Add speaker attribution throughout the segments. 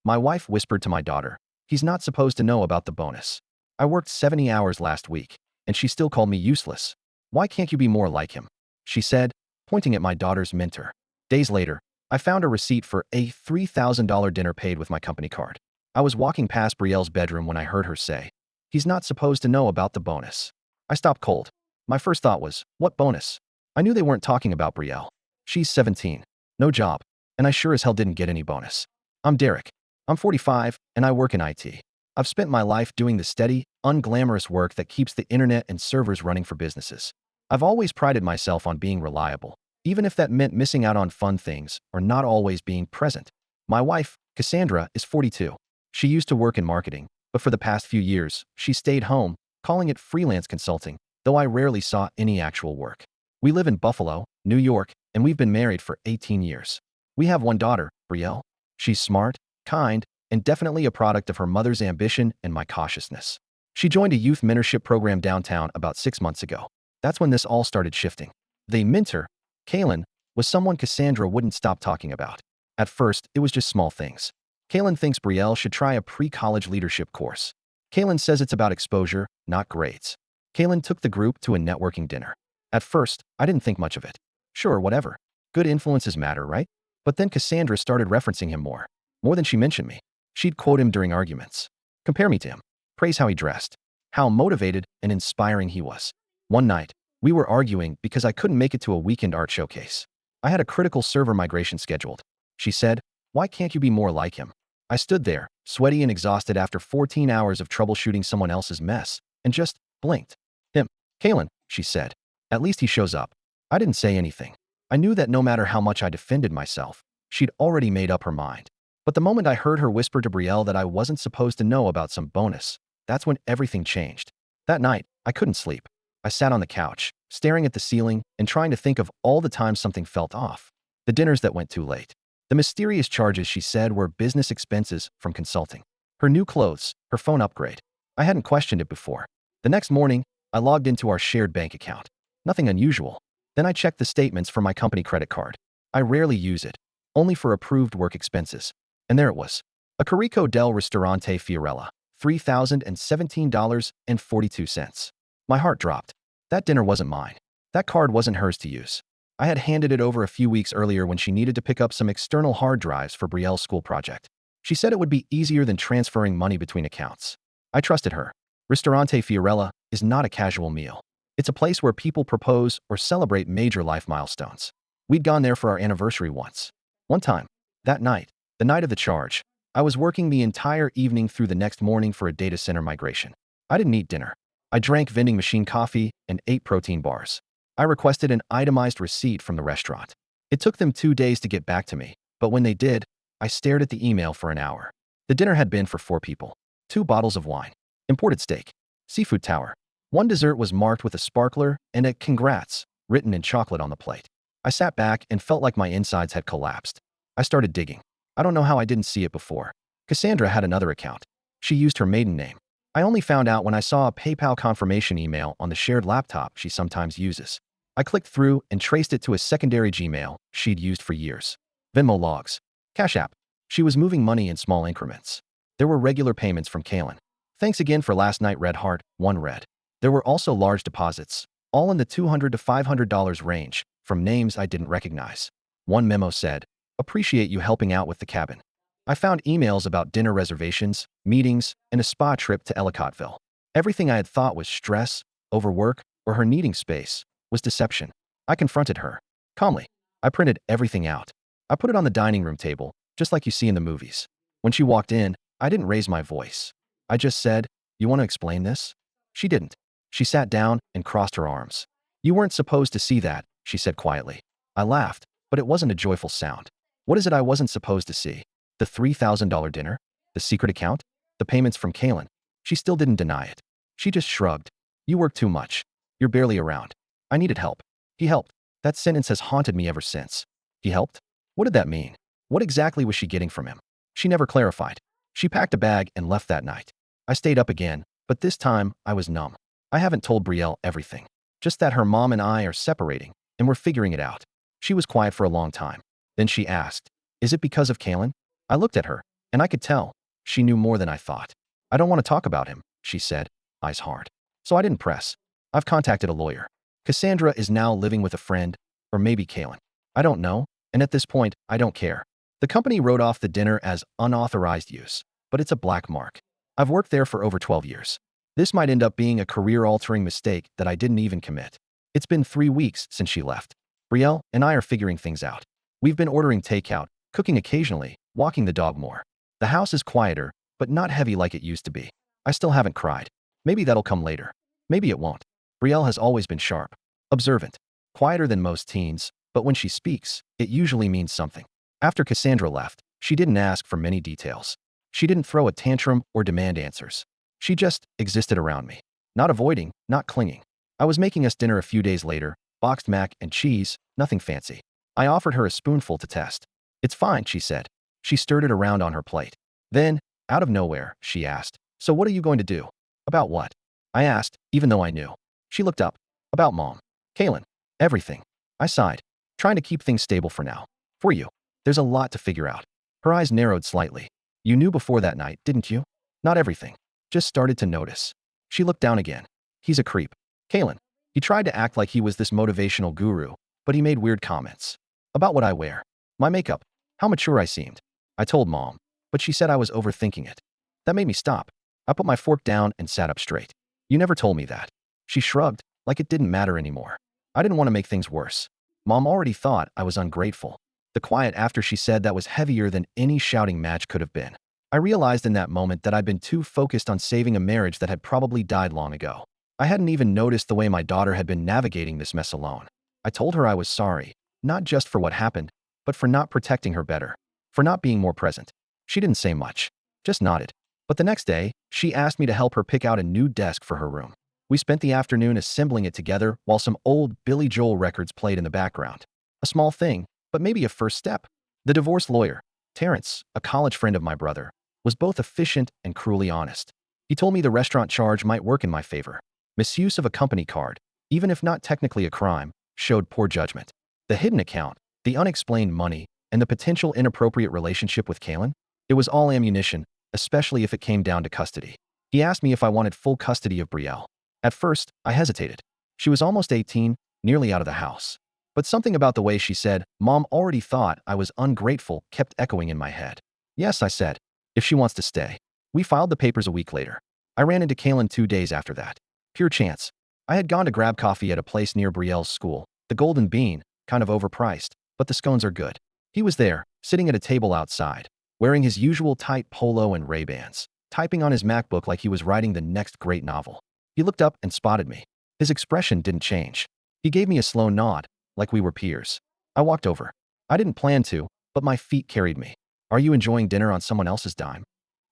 Speaker 1: My wife whispered to my daughter, "He's not supposed to know about the bonus. I worked 70 hours last week, and she still called me useless. Why can't you be more like him?" she said, pointing at my daughter's mentor. Days later, I found a receipt for a $3,000 dinner paid with my company card. I was walking past Brielle's bedroom when I heard her say, "He's not supposed to know about the bonus." I stopped cold. My first thought was, what bonus? I knew they weren't talking about Brielle. She's 17, no job, and I sure as hell didn't get any bonus. I'm Derek. I'm 45, and I work in IT. I've spent my life doing the steady, unglamorous work that keeps the internet and servers running for businesses. I've always prided myself on being reliable, even if that meant missing out on fun things or not always being present. My wife, Cassandra, is 42. She used to work in marketing, but for the past few years, she stayed home, calling it freelance consulting, though I rarely saw any actual work. We live in Buffalo, New York, and we've been married for 18 years. We have one daughter, Brielle. She's smart, kind, and definitely a product of her mother's ambition and my cautiousness. She joined a youth mentorship program downtown about 6 months ago. That's when this all started shifting. The mentor, Kaylin, was someone Cassandra wouldn't stop talking about. At first, it was just small things. Kaylin thinks Brielle should try a pre-college leadership course. Kaylin says it's about exposure, not grades. Kaylin took the group to a networking dinner. At first, I didn't think much of it. Sure, whatever. Good influences matter, right? But then Cassandra started referencing him more than she mentioned me. She'd quote him during arguments, compare me to him, praise how he dressed, how motivated and inspiring he was. One night, we were arguing because I couldn't make it to a weekend art showcase. I had a critical server migration scheduled. She said, "Why can't you be more like him?" I stood there, sweaty and exhausted after 14 hours of troubleshooting someone else's mess, and just blinked. "Him. Kaylin," she said. "At least he shows up." I didn't say anything. I knew that no matter how much I defended myself, she'd already made up her mind. But the moment I heard her whisper to Brielle that I wasn't supposed to know about some bonus, that's when everything changed. That night, I couldn't sleep. I sat on the couch, staring at the ceiling and trying to think of all the times something felt off. The dinners that went too late. The mysterious charges she said were business expenses from consulting. Her new clothes, her phone upgrade. I hadn't questioned it before. The next morning, I logged into our shared bank account. Nothing unusual. Then I checked the statements for my company credit card. I rarely use it, only for approved work expenses. And there it was. A Carico del Ristorante Fiorella, $3,017.42. My heart dropped. That dinner wasn't mine. That card wasn't hers to use. I had handed it over a few weeks earlier when she needed to pick up some external hard drives for Brielle's school project. She said it would be easier than transferring money between accounts. I trusted her. Ristorante Fiorella is not a casual meal. It's a place where people propose or celebrate major life milestones. We'd gone there for our anniversary once. One time, that night, the night of the charge, I was working the entire evening through the next morning for a data center migration. I didn't eat dinner. I drank vending machine coffee and ate protein bars. I requested an itemized receipt from the restaurant. It took them 2 days to get back to me, but when they did, I stared at the email for an hour. The dinner had been for 4 people. 2 bottles of wine, imported steak, seafood tower. One dessert was marked with a sparkler and a "congrats" written in chocolate on the plate. I sat back and felt like my insides had collapsed. I started digging. I don't know how I didn't see it before. Cassandra had another account. She used her maiden name. I only found out when I saw a PayPal confirmation email on the shared laptop she sometimes uses. I clicked through and traced it to a secondary Gmail she'd used for years. Venmo logs. Cash App. She was moving money in small increments. There were regular payments from Kaylin. "Thanks again for last night, Red Heart," one read. There were also large deposits, all in the $200 to $500 range, from names I didn't recognize. One memo said, "Appreciate you helping out with the cabin." I found emails about dinner reservations, meetings, and a spa trip to Ellicottville. Everything I had thought was stress, overwork, or her needing space was deception. I confronted her. Calmly, I printed everything out. I put it on the dining room table, just like you see in the movies. When she walked in, I didn't raise my voice. I just said, "You want to explain this?" She didn't. She sat down and crossed her arms. "You weren't supposed to see that," she said quietly. I laughed, but it wasn't a joyful sound. What is it I wasn't supposed to see? The $3,000 dinner? The secret account? The payments from Kaylin? She still didn't deny it. She just shrugged. "You work too much. You're barely around." I needed help. He helped. That sentence has haunted me ever since. He helped? What did that mean? What exactly was she getting from him? She never clarified. She packed a bag and left that night. I stayed up again, but this time I was numb. I haven't told Brielle everything. Just that her mom and I are separating, and we're figuring it out. She was quiet for a long time. Then she asked, "Is it because of Kaylin?" I looked at her, And I could tell she knew more than I thought. I don't want to talk about him, she said, eyes hard. So I didn't press. I've contacted a lawyer. Cassandra is now living with a friend, or maybe Kaylin. I don't know, and at this point, I don't care. The company wrote off the dinner as unauthorized use, but it's a black mark. I've worked there for over 12 years. This might end up being a career-altering mistake that I didn't even commit. It's been 3 weeks since she left. Brielle and I are figuring things out. We've been ordering takeout, cooking occasionally, walking the dog more. The house is quieter, but not heavy like it used to be. I still haven't cried. Maybe that'll come later. Maybe it won't. Brielle has always been sharp, observant, quieter than most teens, but when she speaks, it usually means something. After Cassandra left, she didn't ask for many details. She didn't throw a tantrum or demand answers. She just existed around me. Not avoiding, not clinging. I was making us dinner a few days later, boxed mac and cheese, nothing fancy. I offered her a spoonful to test. It's fine, she said. She stirred it around on her plate. Then, out of nowhere, she asked, so what are you going to do? About what? I asked, even though I knew. She looked up. About Mom. Kaylin. Everything. I sighed, trying to keep things stable for now. For you. There's a lot to figure out. Her eyes narrowed slightly. You knew before that night, didn't you? Not everything. Just started to notice. She looked down again. He's a creep. Kaylin. He tried to act like he was this motivational guru, but he made weird comments. About what I wear. My makeup. How mature I seemed. I told Mom, but she said I was overthinking it. That made me stop. I put my fork down and sat up straight. You never told me that. She shrugged, like it didn't matter anymore. I didn't want to make things worse. Mom already thought I was ungrateful. The quiet after she said that was heavier than any shouting match could have been. I realized in that moment that I'd been too focused on saving a marriage that had probably died long ago. I hadn't even noticed the way my daughter had been navigating this mess alone. I told her I was sorry, not just for what happened, but for not protecting her better, for not being more present. She didn't say much, just nodded. But the next day, she asked me to help her pick out a new desk for her room. We spent the afternoon assembling it together while some old Billy Joel records played in the background. A small thing, but maybe a first step. The divorce lawyer, Terrence, a college friend of my brother, was both efficient and cruelly honest. He told me the restaurant charge might work in my favor. Misuse of a company card, even if not technically a crime, showed poor judgment. The hidden account, the unexplained money, and the potential inappropriate relationship with Kaylin? It was all ammunition, especially if it came down to custody. He asked me if I wanted full custody of Brielle. At first, I hesitated. She was almost 18, nearly out of the house. But something about the way she said, Mom already thought I was ungrateful, kept echoing in my head. Yes, I said, if she wants to stay. We filed the papers a week later. I ran into Kaylin 2 days after that. Pure chance. I had gone to grab coffee at a place near Brielle's school. The Golden Bean, kind of overpriced, but the scones are good. He was there, sitting at a table outside, wearing his usual tight polo and Ray-Bans, typing on his MacBook like he was writing the next great novel. He looked up and spotted me. His expression didn't change. He gave me a slow nod, like we were peers. I walked over. I didn't plan to, but my feet carried me. Are you enjoying dinner on someone else's dime?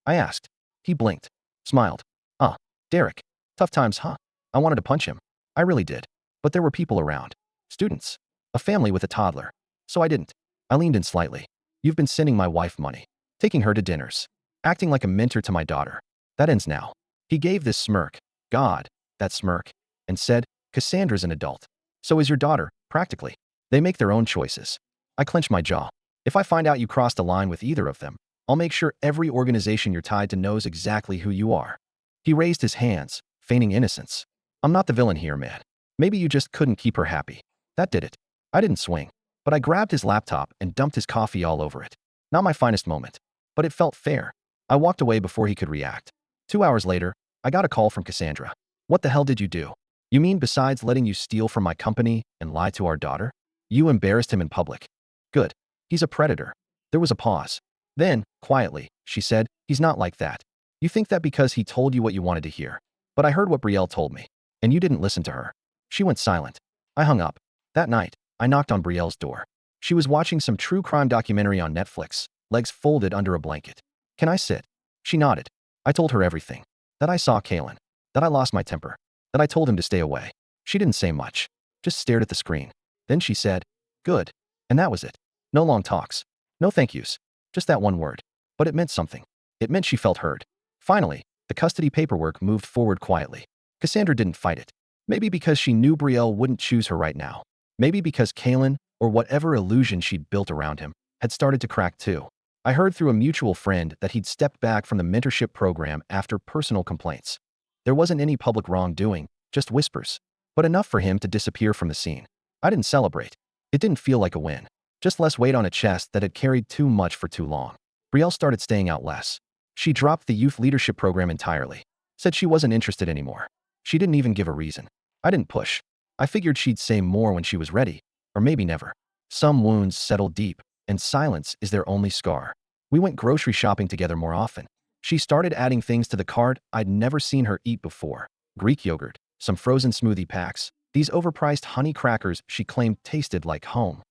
Speaker 1: I asked. He blinked, smiled. Derek. Tough times, huh? I wanted to punch him. I really did. But there were people around. Students. A family with a toddler. So I didn't. I leaned in slightly. You've been sending my wife money. Taking her to dinners. Acting like a mentor to my daughter. That ends now. He gave this smirk. God, that smirk. And said, Cassandra's an adult. So is your daughter, practically. They make their own choices. I clenched my jaw. If I find out you crossed a line with either of them, I'll make sure every organization you're tied to knows exactly who you are. He raised his hands, feigning innocence. I'm not the villain here, man. Maybe you just couldn't keep her happy. That did it. I didn't swing, but I grabbed his laptop and dumped his coffee all over it. Not my finest moment, but it felt fair. I walked away before he could react. 2 hours later, I got a call from Cassandra. What the hell did you do? You mean besides letting you steal from my company and lie to our daughter? You embarrassed him in public. Good. He's a predator. There was a pause. Then, quietly, she said, he's not like that. You think that because he told you what you wanted to hear. But I heard what Brielle told me, and you didn't listen to her. She went silent. I hung up. That night, I knocked on Brielle's door. She was watching some true crime documentary on Netflix, legs folded under a blanket. Can I sit? She nodded. I told her everything. That I saw Kaylin. That I lost my temper. That I told him to stay away. She didn't say much, just stared at the screen. Then she said, good. And that was it. No long talks. No thank yous. Just that one word. But it meant something. It meant she felt heard. Finally, the custody paperwork moved forward quietly. Cassandra didn't fight it. Maybe because she knew Brielle wouldn't choose her right now. Maybe because Kaylin, or whatever illusion she'd built around him, had started to crack too. I heard through a mutual friend that he'd stepped back from the mentorship program after personal complaints. There wasn't any public wrongdoing, just whispers, but enough for him to disappear from the scene. I didn't celebrate. It didn't feel like a win. Just less weight on a chest that had carried too much for too long. Brielle started staying out less. She dropped the youth leadership program entirely. Said she wasn't interested anymore. She didn't even give a reason. I didn't push. I figured she'd say more when she was ready, or maybe never. Some wounds settle deep, and silence is their only scar. We went grocery shopping together more often. She started adding things to the cart I'd never seen her eat before. Greek yogurt, some frozen smoothie packs, these overpriced honey crackers she claimed tasted like home.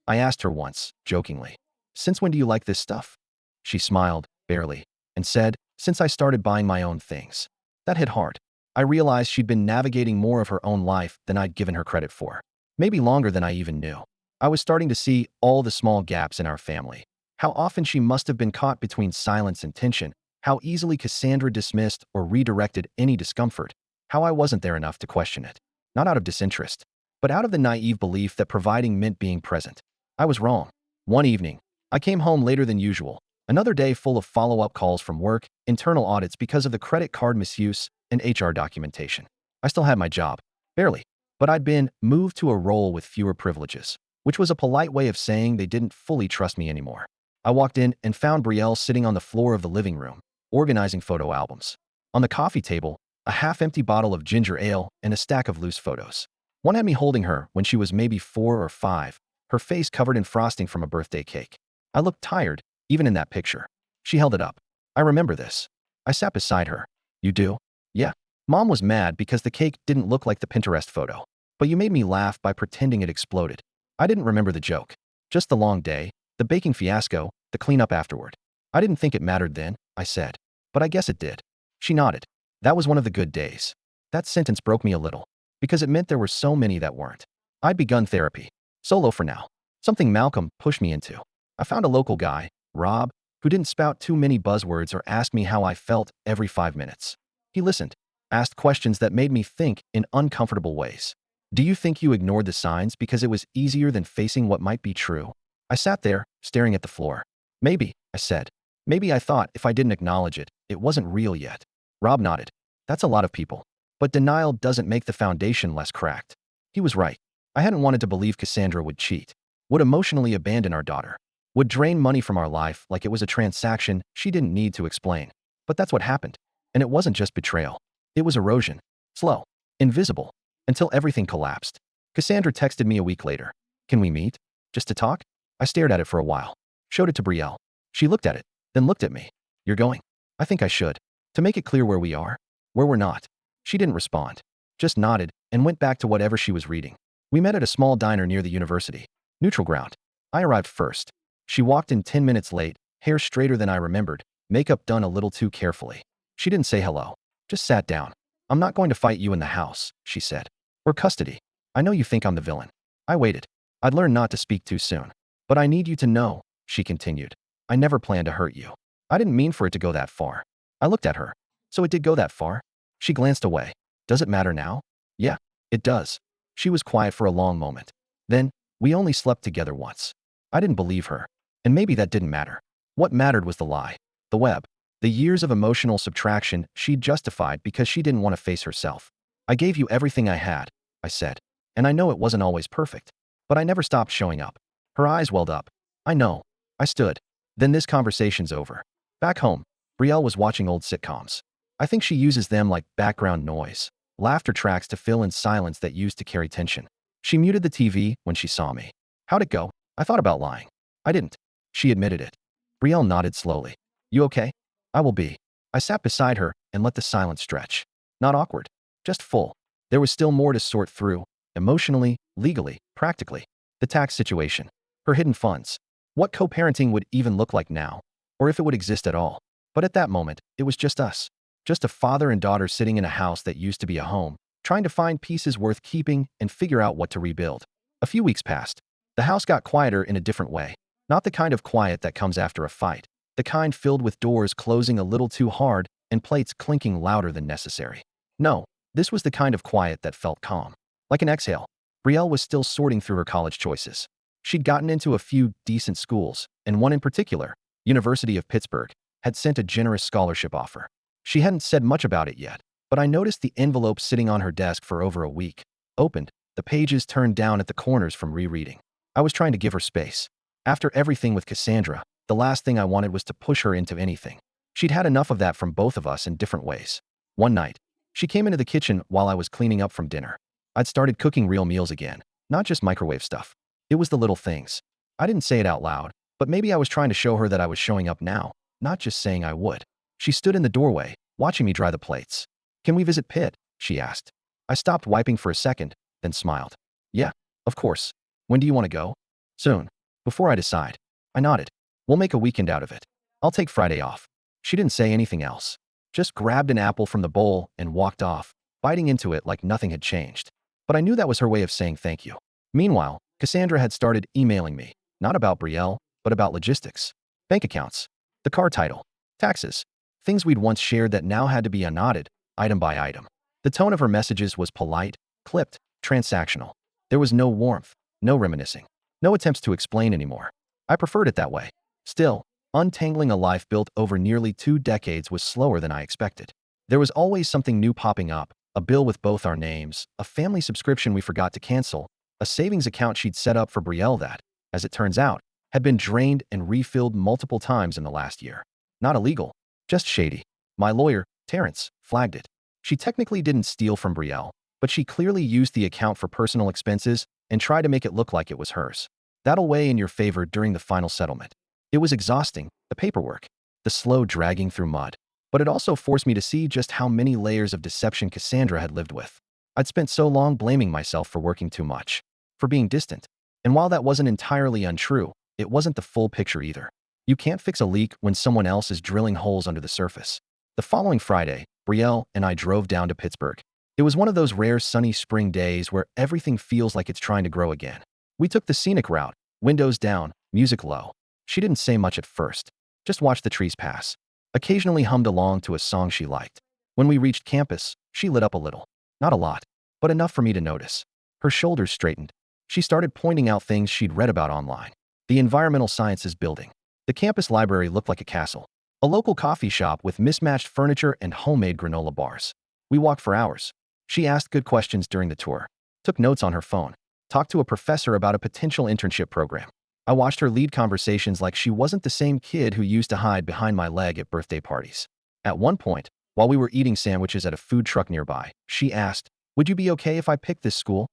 Speaker 1: I asked her once, jokingly, "Since when do you like this stuff?" She smiled, barely, and said, "Since I started buying my own things." That hit hard. I realized she'd been navigating more of her own life than I'd given her credit for. Maybe longer than I even knew. I was starting to see all the small gaps in our family. How often she must have been caught between silence and tension. How easily Cassandra dismissed or redirected any discomfort. How I wasn't there enough to question it. Not out of disinterest, but out of the naive belief that providing meant being present. I was wrong. One evening, I came home later than usual. Another day full of follow-up calls from work, internal audits because of the credit card misuse, and HR documentation. I still had my job. Barely. But I'd been moved to a role with fewer privileges, which was a polite way of saying they didn't fully trust me anymore. I walked in and found Brielle sitting on the floor of the living room, organizing photo albums. On the coffee table, a half-empty bottle of ginger ale and a stack of loose photos. One had me holding her when she was maybe 4 or 5, her face covered in frosting from a birthday cake. I looked tired, even in that picture. She held it up. "I remember this." I sat beside her. "You do?" "Yeah." Mom was mad because the cake didn't look like the Pinterest photo. "But you made me laugh by pretending it exploded." I didn't remember the joke. Just the long day, the baking fiasco, the cleanup afterward. "I didn't think it mattered then," I said. "But I guess it did." She nodded. "That was one of the good days." That sentence broke me a little, because it meant there were so many that weren't. I'd begun therapy. Solo for now. Something Malcolm pushed me into. I found a local guy, Rob, who didn't spout too many buzzwords or ask me how I felt every 5 minutes. He listened, asked questions that made me think in uncomfortable ways. "Do you think you ignored the signs because it was easier than facing what might be true?" I sat there, staring at the floor. "Maybe," I said. "Maybe I thought if I didn't acknowledge it, it wasn't real yet." Rob nodded. "That's a lot of people. But denial doesn't make the foundation less cracked." He was right. I hadn't wanted to believe Cassandra would cheat, would emotionally abandon our daughter, would drain money from our life like it was a transaction she didn't need to explain. But that's what happened. And it wasn't just betrayal. It was erosion. Slow. Invisible. Until everything collapsed. Cassandra texted me a week later. "Can we meet? Just to talk?" I stared at it for a while. Showed it to Brielle. She looked at it, then looked at me. "You're going?" "I think I should. To make it clear where we are. Where we're not." She didn't respond. Just nodded and went back to whatever she was reading. We met at a small diner near the university. Neutral ground. I arrived first. She walked in 10 minutes late, hair straighter than I remembered, makeup done a little too carefully. She didn't say hello. Just sat down. "I'm not going to fight you in the house," she said. "We're custody. I know you think I'm the villain." I waited. I'd learned not to speak too soon. "But I need you to know," she continued. "I never planned to hurt you." I didn't mean for it to go that far. I looked at her. "So it did go that far?" She glanced away. "Does it matter now?" "Yeah, it does." She was quiet for a long moment. Then, "We only slept together once." I didn't believe her. And maybe that didn't matter. What mattered was the lie. The web. The years of emotional subtraction she'd justified because she didn't want to face herself. "I gave you everything I had," I said. "And I know it wasn't always perfect. But I never stopped showing up." Her eyes welled up. "I know." I stood. "Then this conversation's over." Back home, Brielle was watching old sitcoms. I think she uses them like background noise, laughter tracks to fill in silence that used to carry tension. She muted the TV when she saw me. "How'd it go?" I thought about lying. I didn't. She admitted it. Brielle nodded slowly. "You okay?" "I will be." I sat beside her and let the silence stretch. Not awkward, just full. There was still more to sort through, emotionally, legally, practically. The tax situation. Her hidden funds. What co-parenting would even look like now, or if it would exist at all. But at that moment, it was just us. Just a father and daughter sitting in a house that used to be a home, trying to find pieces worth keeping and figure out what to rebuild. A few weeks passed. The house got quieter in a different way. Not the kind of quiet that comes after a fight. The kind filled with doors closing a little too hard and plates clinking louder than necessary. No, this was the kind of quiet that felt calm. Like an exhale. Brielle was still sorting through her college choices. She'd gotten into a few decent schools, and one in particular, University of Pittsburgh, had sent a generous scholarship offer. She hadn't said much about it yet, but I noticed the envelope sitting on her desk for over a week. Opened, the pages turned down at the corners from rereading. I was trying to give her space. After everything with Cassandra, the last thing I wanted was to push her into anything. She'd had enough of that from both of us in different ways. One night, she came into the kitchen while I was cleaning up from dinner. I'd started cooking real meals again, not just microwave stuff. It was the little things. I didn't say it out loud, but maybe I was trying to show her that I was showing up now, not just saying I would. She stood in the doorway, watching me dry the plates. "Can we visit Pitt?" she asked. I stopped wiping for a second, then smiled. "Yeah, of course. When do you want to go?" "Soon. Before I decide." I nodded. "We'll make a weekend out of it. I'll take Friday off." She didn't say anything else. Just grabbed an apple from the bowl and walked off, biting into it like nothing had changed. But I knew that was her way of saying thank you. Meanwhile, Cassandra had started emailing me, not about Brielle, but about logistics. Bank accounts, the car title, taxes, things we'd once shared that now had to be unknotted, item by item. The tone of her messages was polite, clipped, transactional. There was no warmth, no reminiscing, no attempts to explain anymore. I preferred it that way. Still, untangling a life built over nearly 2 decades was slower than I expected. There was always something new popping up, a bill with both our names, a family subscription we forgot to cancel, a savings account she'd set up for Brielle that, as it turns out, had been drained and refilled multiple times in the last year. Not illegal, just shady. My lawyer, Terrence, flagged it. She technically didn't steal from Brielle, but she clearly used the account for personal expenses and tried to make it look like it was hers. That'll weigh in your favor during the final settlement. It was exhausting, the paperwork, the slow dragging through mud. But it also forced me to see just how many layers of deception Cassandra had lived with. I'd spent so long blaming myself for working too much, for being distant. And while that wasn't entirely untrue, it wasn't the full picture either. You can't fix a leak when someone else is drilling holes under the surface. The following Friday, Brielle and I drove down to Pittsburgh. It was one of those rare sunny spring days where everything feels like it's trying to grow again. We took the scenic route, windows down, music low. She didn't say much at first, just watched the trees pass. Occasionally hummed along to a song she liked. When we reached campus, she lit up a little. Not a lot, but enough for me to notice. Her shoulders straightened. She started pointing out things she'd read about online. The environmental sciences building. The campus library looked like a castle. A local coffee shop with mismatched furniture and homemade granola bars. We walked for hours. She asked good questions during the tour, took notes on her phone, talked to a professor about a potential internship program. I watched her lead conversations like she wasn't the same kid who used to hide behind my leg at birthday parties. At one point, while we were eating sandwiches at a food truck nearby, she asked, "Would you be okay if I picked this school?"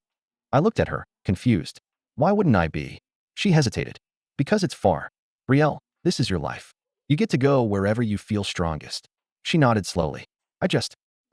Speaker 1: I looked at her, confused. Why wouldn't I be? She hesitated. "Because it's far. Brielle, this is your life. You get to go wherever you feel strongest." She nodded slowly. I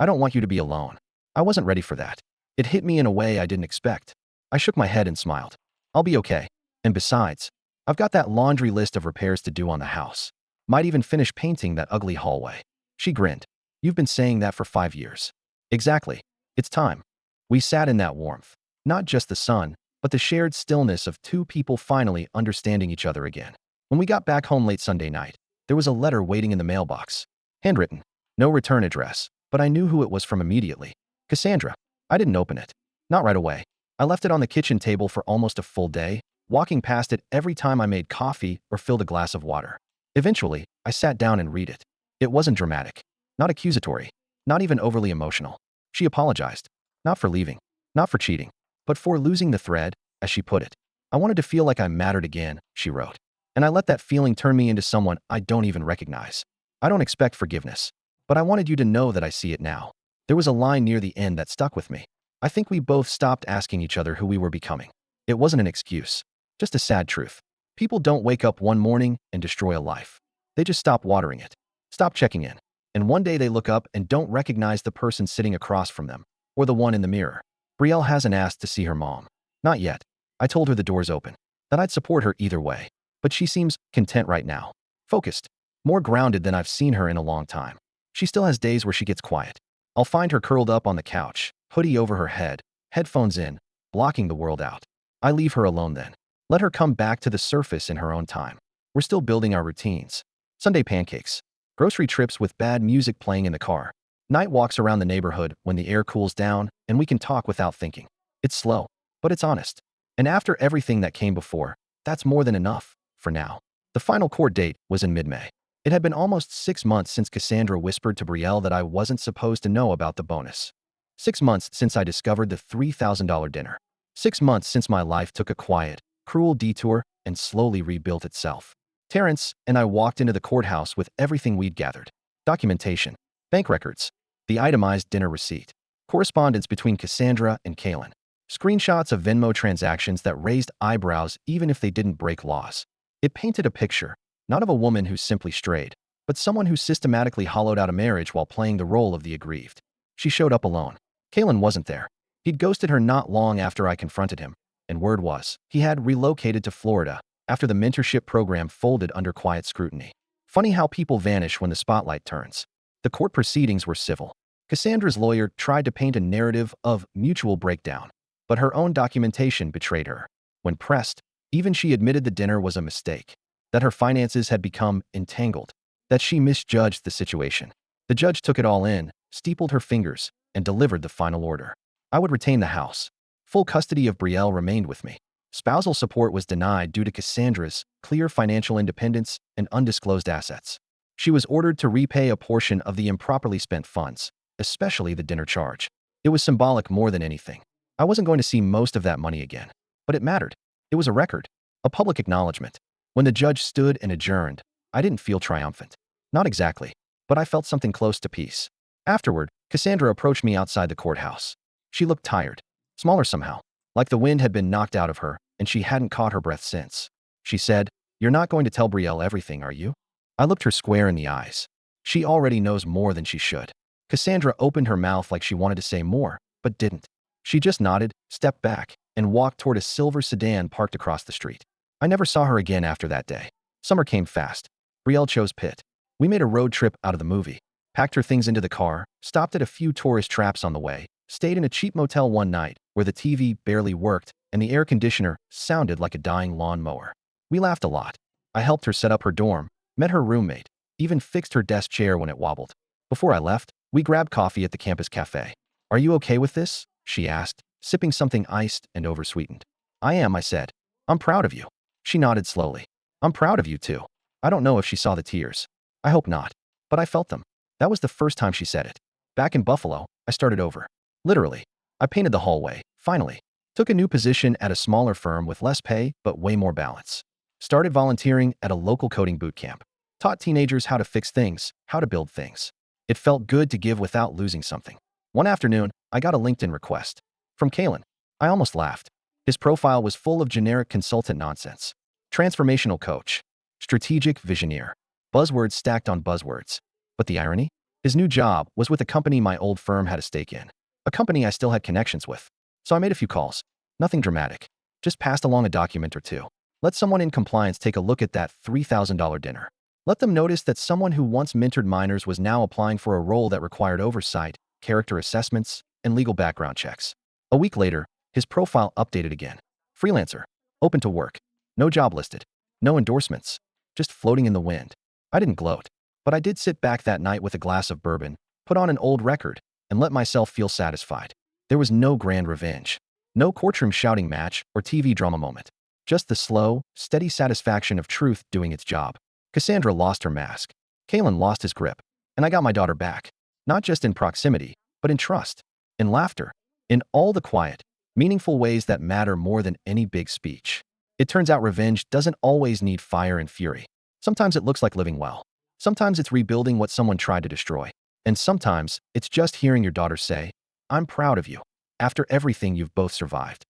Speaker 1: don't want you to be alone." I wasn't ready for that. It hit me in a way I didn't expect. I shook my head and smiled. "I'll be okay. And besides, I've got that laundry list of repairs to do on the house. Might even finish painting that ugly hallway." She grinned. "You've been saying that for 5 years." "Exactly. It's time." We sat in that warmth. Not just the sun, but the shared stillness of two people finally understanding each other again. When we got back home late Sunday night, there was a letter waiting in the mailbox. Handwritten. No return address, but I knew who it was from immediately. Cassandra. I didn't open it. Not right away. I left it on the kitchen table for almost a full day, walking past it every time I made coffee or filled a glass of water. Eventually, I sat down and read it. It wasn't dramatic, not accusatory, not even overly emotional. She apologized. Not for leaving, not for cheating, but for losing the thread, as she put it. "I wanted to feel like I mattered again," she wrote. "And I let that feeling turn me into someone I don't even recognize. I don't expect forgiveness, but I wanted you to know that I see it now." There was a line near the end that stuck with me. I think we both stopped asking each other who we were becoming. It wasn't an excuse. Just a sad truth. People don't wake up one morning and destroy a life. They just stop watering it, stop checking in. And one day they look up and don't recognize the person sitting across from them, or the one in the mirror. Brielle hasn't asked to see her mom. Not yet. I told her the door's open, that I'd support her either way. But she seems content right now. Focused. More grounded than I've seen her in a long time. She still has days where she gets quiet. I'll find her curled up on the couch, hoodie over her head, headphones in, blocking the world out. I leave her alone then. Let her come back to the surface in her own time. We're still building our routines. Sunday pancakes. Grocery trips with bad music playing in the car. Night walks around the neighborhood when the air cools down and we can talk without thinking. It's slow, but it's honest. And after everything that came before, that's more than enough, for now. The final court date was in mid-May. It had been almost 6 months since Cassandra whispered to Brielle that I wasn't supposed to know about the bonus. 6 months since I discovered the $3,000 dinner. 6 months since my life took a quiet, cruel detour and slowly rebuilt itself. Terrence and I walked into the courthouse with everything we'd gathered. Documentation, bank records, the itemized dinner receipt, correspondence between Cassandra and Kaylin, screenshots of Venmo transactions that raised eyebrows even if they didn't break laws. It painted a picture, not of a woman who simply strayed, but someone who systematically hollowed out a marriage while playing the role of the aggrieved. She showed up alone. Kaylin wasn't there. He'd ghosted her not long after I confronted him, and word was, he had relocated to Florida after the mentorship program folded under quiet scrutiny. Funny how people vanish when the spotlight turns. The court proceedings were civil. Cassandra's lawyer tried to paint a narrative of mutual breakdown, but her own documentation betrayed her. When pressed, even she admitted the dinner was a mistake, that her finances had become entangled, that she misjudged the situation. The judge took it all in, steepled her fingers, and delivered the final order. I would retain the house. Full custody of Brielle remained with me. Spousal support was denied due to Cassandra's clear financial independence and undisclosed assets. She was ordered to repay a portion of the improperly spent funds, especially the dinner charge. It was symbolic more than anything. I wasn't going to see most of that money again, but it mattered. It was a record, a public acknowledgement. When the judge stood and adjourned, I didn't feel triumphant. Not exactly, but I felt something close to peace. Afterward, Cassandra approached me outside the courthouse. She looked tired, smaller somehow, like the wind had been knocked out of her and she hadn't caught her breath since. She said, "You're not going to tell Brielle everything, are you?" I looked her square in the eyes. She already knows more than she should. Cassandra opened her mouth like she wanted to say more, but didn't. She just nodded, stepped back, and walked toward a silver sedan parked across the street. I never saw her again after that day. Summer came fast. Brielle chose Pitt. We made a road trip out of the movie, packed her things into the car, stopped at a few tourist traps on the way, stayed in a cheap motel one night where the TV barely worked and the air conditioner sounded like a dying lawnmower. We laughed a lot. I helped her set up her dorm, met her roommate, even fixed her desk chair when it wobbled. Before I left, we grabbed coffee at the campus cafe. "Are you okay with this?" she asked, sipping something iced and oversweetened. "I am," I said. "I'm proud of you." She nodded slowly. "I'm proud of you too." I don't know if she saw the tears. I hope not. But I felt them. That was the first time she said it. Back in Buffalo, I started over. Literally. I painted the hallway, finally. Took a new position at a smaller firm with less pay, but way more balance. Started volunteering at a local coding boot camp. Taught teenagers how to fix things, how to build things. It felt good to give without losing something. One afternoon, I got a LinkedIn request. From Kalen. I almost laughed. His profile was full of generic consultant nonsense. Transformational coach. Strategic visioneer. Buzzwords stacked on buzzwords. But the irony? His new job was with a company my old firm had a stake in. A company I still had connections with. So I made a few calls. Nothing dramatic. Just passed along a document or two. Let someone in compliance take a look at that $3,000 dinner. Let them notice that someone who once mentored minors was now applying for a role that required oversight, character assessments, and legal background checks. A week later, his profile updated again. Freelancer. Open to work. No job listed. No endorsements. Just floating in the wind. I didn't gloat. But I did sit back that night with a glass of bourbon, put on an old record, and let myself feel satisfied. There was no grand revenge. No courtroom shouting match or TV drama moment. Just the slow, steady satisfaction of truth doing its job. Cassandra lost her mask. Kalen lost his grip. And I got my daughter back. Not just in proximity, but in trust, in laughter, in all the quiet, meaningful ways that matter more than any big speech. It turns out revenge doesn't always need fire and fury. Sometimes it looks like living well. Sometimes it's rebuilding what someone tried to destroy. And sometimes it's just hearing your daughter say, "I'm proud of you," after everything you've both survived.